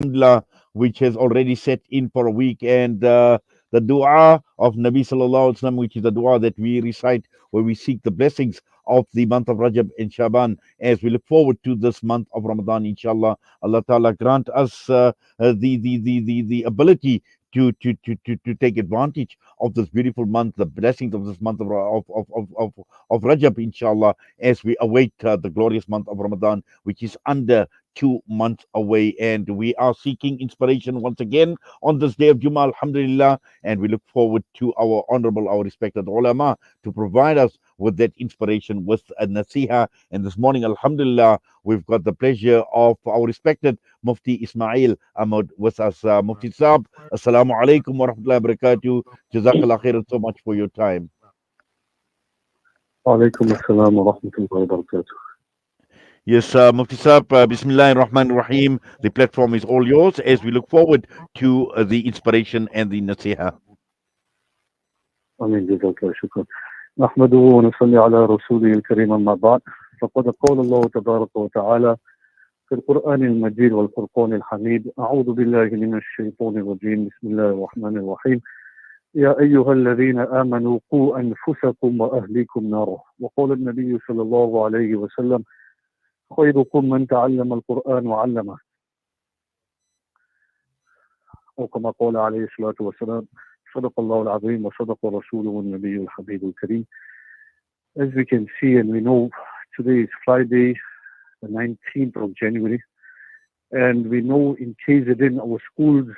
Alhamdulillah, which has already set in for a week, and the dua of Nabi Sallallahu Alaihi Wasallam, which is the dua that we recite where we seek the blessings of the month of Rajab and Shaban as we look forward to this month of Ramadan, inshallah. Allah Ta'ala grant us the ability to take advantage of this beautiful month, the blessings of this month of Rajab, inshallah, as we await the glorious month of Ramadan, which is under 2 months away. And we are seeking inspiration once again on this day of Jummah, alhamdulillah. And we look forward to our honorable, our respected ulama to provide us with that inspiration with a nasiha. And this morning, alhamdulillah, we've got the pleasure of our respected Mufti Ismail Amod with us. Mufti Saab, assalamu alaikum wa rahmatullahi wa barakatuh. Jazakallah khairan so much for your time. وعليكم السلام ورحمة الله وبركاته. Yes, Mufti Saab, Bismillah ar-Rahman ar-Rahim. The platform is all yours as we look forward to the inspiration and the nasiha. آمين جزاك الله شكرا. نحمده ونصلي على رسوله الكريم أما بعد فقد قال الله تبارك وتعالى في القرآن المجيد والفرقان الحميد أعوذ بالله من الشيطان الرجيم بسم الله الرحمن الرحيم يا أيها الذين آمنوا قوا أنفسكم وأهليكم نارا وقال النبي صلى الله عليه وسلم خيركم من تعلم القرآن وعلمه وكما قال عليه الصلاة والسلام صدق الله العظيم وصدق رسوله النبي الحبيب الكريم. As we can see and we know, today is Friday, the 19th of January, and we know in KZN our schools,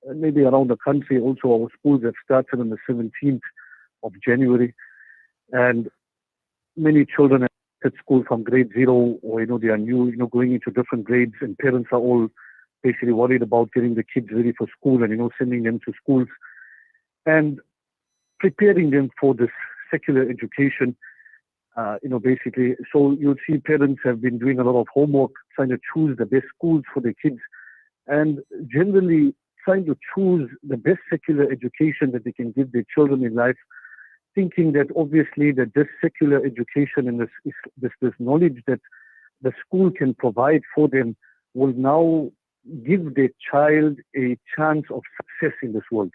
and maybe around the country also, our schools have started on the 17th of January, and many children are at school from grade 0, or they are new, going into different grades, and parents are all basically worried about getting the kids ready for school and sending them to schools and preparing them for this secular education. Basically, so you'll see parents have been doing a lot of homework, trying to choose the best schools for their kids, and generally trying to choose the best secular education that they can give their children in life, thinking that obviously that this secular education and this knowledge that the school can provide for them will now give their child a chance of success in this world.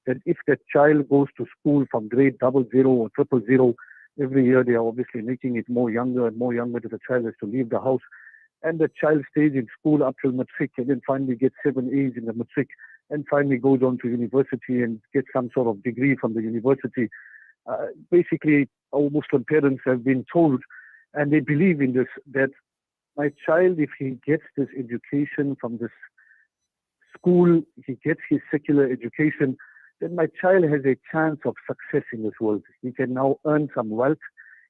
That if that child goes to school from grade 00 or 000, every year they are obviously making it more younger and more younger that the child has to leave the house. And the child stays in school up till matric and then finally gets 7 A's in the matric and finally goes on to university and gets some sort of degree from the university. Basically, our Muslim parents have been told, and they believe in this, that my child, if he gets this education from this school, he gets his secular education, then my child has a chance of success in this world. He can now earn some wealth.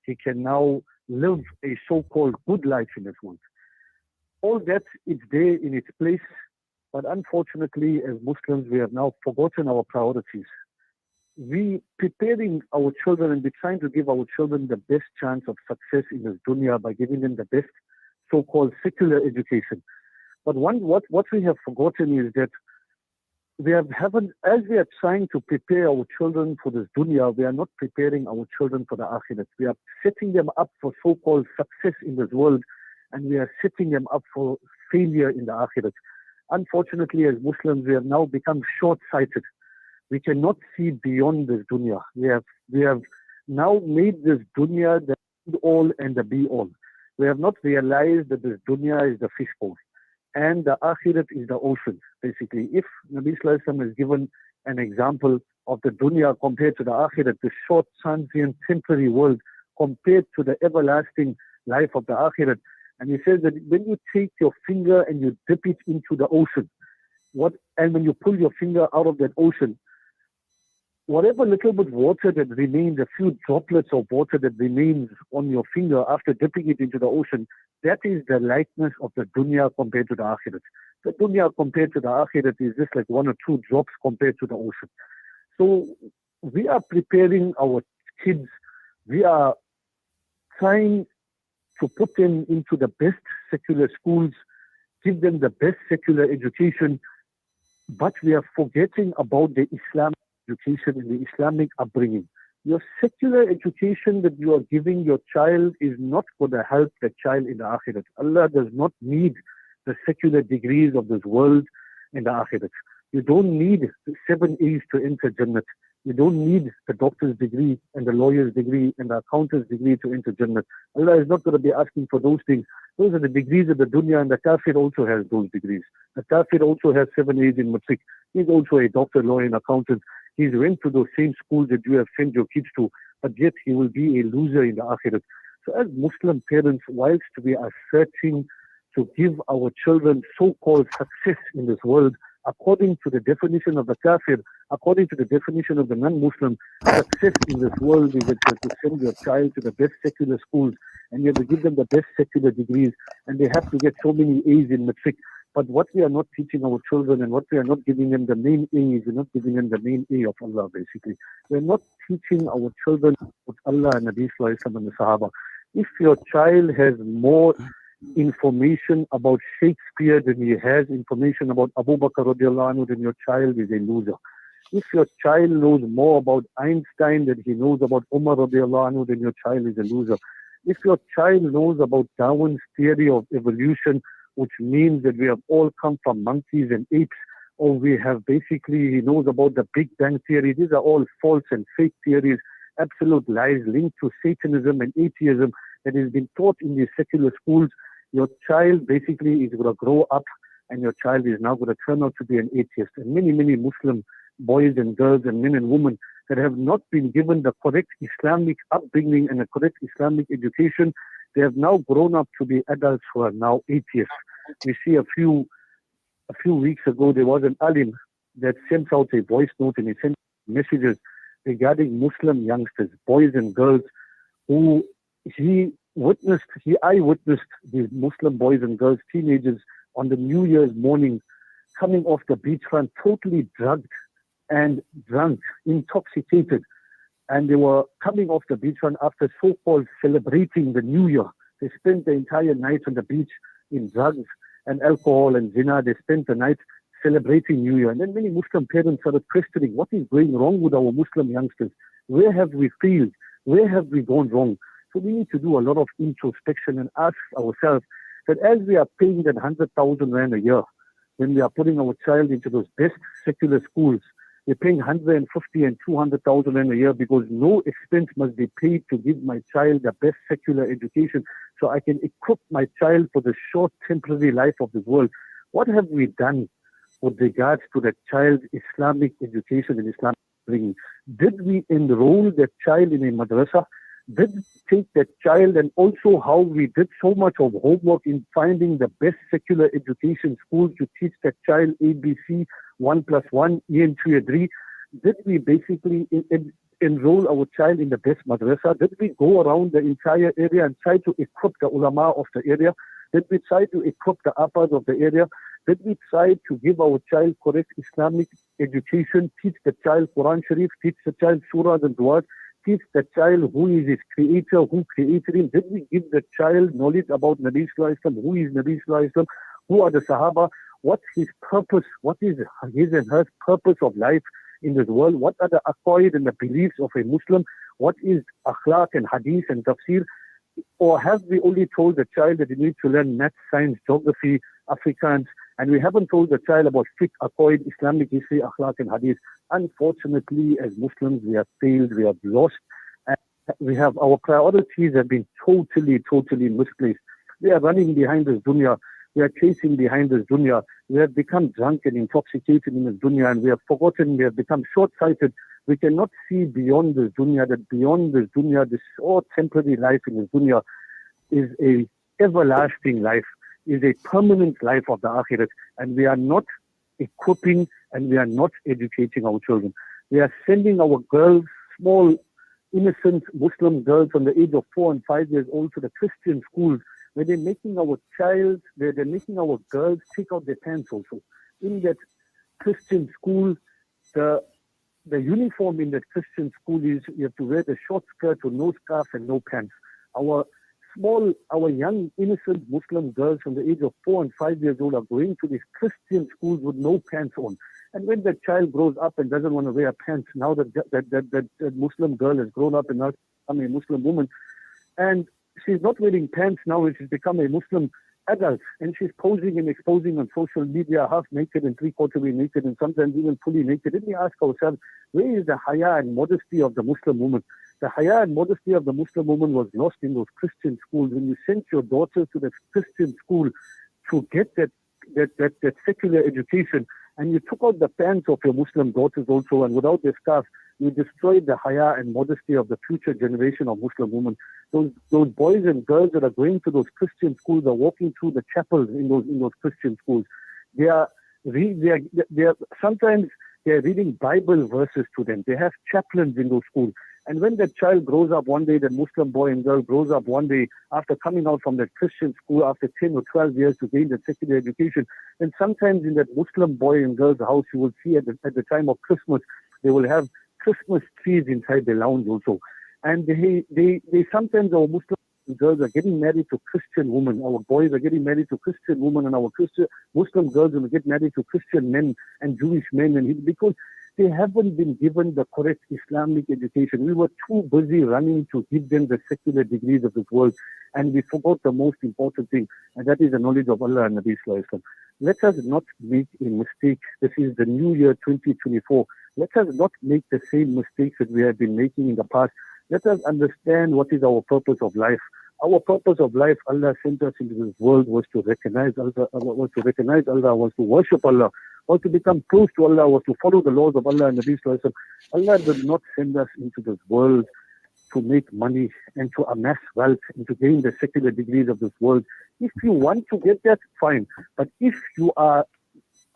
He can now live a so-called good life in this world. All that is there in its place, but unfortunately, as Muslims, we have now forgotten our priorities. We preparing our children and we're trying to give our children the best chance of success in this dunya by giving them the best so-called secular education. But what we have forgotten is that as we are trying to prepare our children for this dunya, we are not preparing our children for the akhirat. We are setting them up for so-called success in this world, and we are setting them up for failure in the akhirat. Unfortunately, as Muslims, we have now become short-sighted. We cannot see beyond this dunya. We have now made this dunya the all and the be-all. We have not realized that this dunya is the fishbowl and the akhirat is the ocean. Basically, if Nabi Sallallahu Alaihi Wasallam has given an example of the dunya compared to the akhirat, the short, transient, temporary world compared to the everlasting life of the akhirat, and he says that when you take your finger and you dip it into the ocean, and when you pull your finger out of that ocean, whatever little bit water that remains, a few droplets of water that remains on your finger after dipping it into the ocean, that is the likeness of the dunya compared to the akhirat. The dunya compared to the akhirat is just like 1 or 2 drops compared to the ocean. So we are preparing our kids. We are trying to put them into the best secular schools, give them the best secular education, but we are forgetting about the Islamic education and the Islamic upbringing. Your secular education that you are giving your child is not going to help the child in the akhirat. Allah does not need the secular degrees of this world. in the Akhirat. You don't need 7 A's to enter Jannah. You don't need the doctor's degree and the lawyer's degree and the accountant's degree to enter Jannah. Allah is not going to be asking for those things. Those are the degrees of the dunya, and the kafir also has those degrees. The kafir also has 7 A's in matric. He's also a doctor, lawyer, and accountant. He's went to those same schools that you have sent your kids to, but yet he will be a loser in the Akhirat. So as Muslim parents, whilst we are searching to give our children so-called success in this world, according to the definition of the kafir, according to the definition of the non-Muslim, success in this world is that you have to send your child to the best secular schools, and you have to give them the best secular degrees, and they have to get so many A's in matric. But what we are not teaching our children, and what we are not giving them the main A, is we're not giving them the main A of Allah, basically. We're not teaching our children what Allah and Nabi Sallallahu Alaihi Wasallam and the Sahaba. If your child has more information about Shakespeare than he has information about Abu Bakr radiallahu anhu, then your child is a loser. If your child knows more about Einstein than he knows about Umar radiallahu anhu, then your child is a loser. If your child knows about Darwin's theory of evolution, which means that we have all come from monkeys and apes, or we have basically, he knows about the Big Bang theory, these are all false and fake theories, absolute lies linked to Satanism and atheism that has been taught in these secular schools. Your child basically is going to grow up, and your child is now going to turn out to be an atheist. And many, many Muslim boys and girls and men and women that have not been given the correct Islamic upbringing and a correct Islamic education, they have now grown up to be adults who are now atheists. We see a few weeks ago, there was an alim that sent out a voice note, and he sent messages regarding Muslim youngsters, boys and girls, who he eyewitnessed these Muslim boys and girls, teenagers, on the New Year's morning coming off the beachfront totally drugged and drunk, intoxicated. And they were coming off the beachfront after so-called celebrating the New Year. They spent the entire night on the beach in drugs and alcohol and zina. They spent the night celebrating New Year. And then many Muslim parents started questioning, what is going wrong with our Muslim youngsters? Where have we failed? Where have we gone wrong? So we need to do a lot of introspection and ask ourselves that as we are paying that 100,000 rand a year, when we are putting our child into those best secular schools, we're paying 150 and 200,000 rand a year because no expense must be paid to give my child the best secular education so I can equip my child for the short temporary life of this world. What have we done with regards to that child's Islamic education and Islamic upbringing? Did we enroll that child in a madrasa? Did we take that child, and also how we did so much of homework in finding the best secular education schools to teach that child ABC, 1 plus 1, EN 2 3? Did we basically enroll our child in the best madrasa? Did we go around the entire area and try to equip the ulama of the area? Did we try to equip the uppers of the area? Did we try to give our child correct Islamic education, teach the child Quran Sharif, teach the child surahs and du'as, teach the child who is his creator, who created him? Did we give the child knowledge about Nabi Sallallahu Alaihi Wasallam, who is Nabi Sallallahu Alaihi Wasallam, who are the Sahaba, what's his purpose, what is his and her purpose of life in this world, what are the aqaid and the beliefs of a Muslim, what is akhlaq and hadith and tafsir? Or have we only told the child that he needs to learn math, science, geography, Afrikaans, and we haven't told the child about fiqh, aqaid, Islamic history, akhlaq and hadith? Unfortunately, as Muslims, we have failed, we have lost, and our priorities have been totally misplaced. We are running behind this dunya. We are chasing behind this dunya. We have become drunk and intoxicated in this dunya, and we have forgotten, we have become short-sighted. We cannot see beyond this dunya, that beyond this dunya, this short temporary life in this dunya is a everlasting life, is a permanent life of the akhirat, and we are not equipping and we are not educating our children. We are sending our girls, small, innocent Muslim girls from the age of 4 and 5 years old to the Christian schools, where they're making our they're making our girls take out their pants also. In that Christian school, the uniform in that Christian school is you have to wear the short skirt with no scarf and no pants. Our young, innocent Muslim girls from the age of 4 and 5 years old are going to these Christian schools with no pants on. And when that child grows up and doesn't want to wear pants, now that Muslim girl has grown up and now become a Muslim woman, and she's not wearing pants now and she's become a Muslim, adult, and she's posing and exposing on social media, half naked and three-quarter way naked, and sometimes even fully naked. Let me ask ourselves, where is the haya and modesty of the Muslim woman? The haya and modesty of the Muslim woman was lost in those Christian schools. When you sent your daughters to that Christian school to get that secular education, and you took out the pants of your Muslim daughters also, and without their scarf, you destroyed the haya and modesty of the future generation of Muslim women. Those boys and girls that are going to those Christian schools are walking through the chapels in those Christian schools. Sometimes they're reading Bible verses to them. They have chaplains in those schools. And when that child grows up one day, that Muslim boy and girl grows up one day after coming out from that Christian school after 10 or 12 years to gain that secular education, and sometimes in that Muslim boy and girl's house, you will see at the time of Christmas, they will have Christmas trees inside the lounge also. And they sometimes, our Muslim girls are getting married to Christian women. Our boys are getting married to Christian women, and our Muslim girls will get married to Christian men and Jewish men, and because they haven't been given the correct Islamic education. We were too busy running to give them the secular degrees of this world, and we forgot the most important thing, and that is the knowledge of Allah and Nabi Sallallahu Alaihi Wasallam. Let us not make a mistake. This is the new year 2024. Let us not make the same mistakes that we have been making in the past. Let us understand what is our purpose of life. Our purpose of life, Allah sent us into this world, was to recognize Allah, was to worship Allah, was to become close to Allah, was to follow the laws of Allah and Nabi Sallallahu Alaihi Wasallam. Allah did not send us into this world to make money and to amass wealth and to gain the secular degrees of this world. If you want to get that, fine. But if you are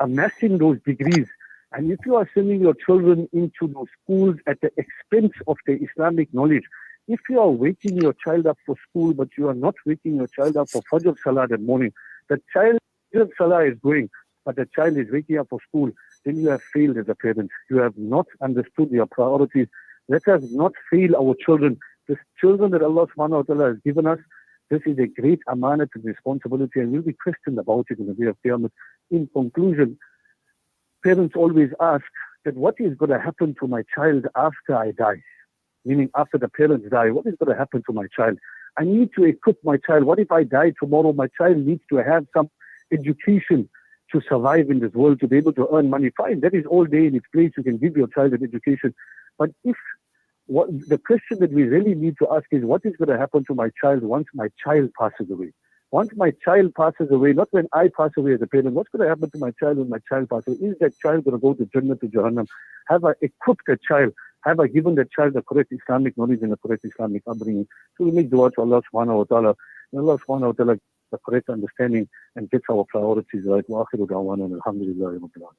amassing those degrees, and if you are sending your children into those schools at the expense of the Islamic knowledge, if you are waking your child up for school, but you are not waking your child up for Fajr Salah that morning, the child, Fajr Salah is going, but the child is waking up for school, then you have failed as a parent. You have not understood your priorities. Let us not fail our children. The children that Allah subhanahu wa ta'ala has given us, this is a great amanat and responsibility, and we'll be questioned about it in the day of Qiyamah. In conclusion, parents always ask that what is going to happen to my child after I die? Meaning after the parents die, what is going to happen to my child? I need to equip my child. What if I die tomorrow? My child needs to have some education to survive in this world, to be able to earn money. Fine, that is all day in its place. You can give your child an education. But the question that we really need to ask is, what is going to happen to my child once my child passes away? Once my child passes away, not when I pass away as a parent, what's going to happen to my child when my child passes away? Is that child going to go to Jannah, to Jahannam? Have I equipped that child? Have I given that child the correct Islamic knowledge and the correct Islamic upbringing? So we make dua to Allah subhanahu wa ta'ala. And Allah subhanahu wa ta'ala the correct understanding and gets our priorities right. Wa akhiru da'wana and alhamdulillahi rabbil alamin.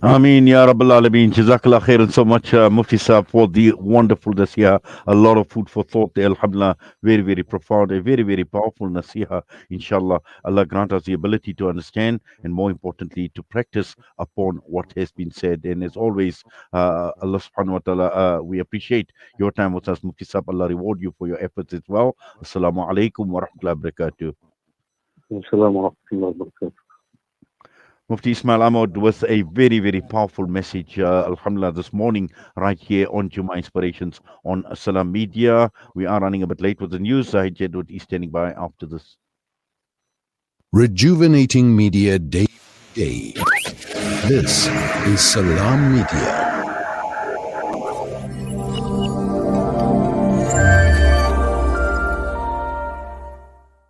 Ameen, Ya Rabbal Alameen. Jazakallah khairan so much, Mufti Saab, for the wonderful nasiha. A lot of food for thought there, alhamdulillah. Very, very profound, a very, very powerful nasiha. Inshallah, Allah grant us the ability to understand and, more importantly, to practice upon what has been said. And as always, Allah subhanahu wa ta'ala, we appreciate your time with us, Mufti Saab. Allah reward you for your efforts as well. Assalamu alaikum wa rahmatullahi wa barakatuh. Assalamu wa rahmatullahi wa barakatuh. Mufti Ismail Amod with a very, very powerful message, alhamdulillah, this morning, right here on Jummah Inspirations on Salam Media. We are running a bit late with the news. Jedward is standing by after this. Rejuvenating media day by day. This is Salam Media.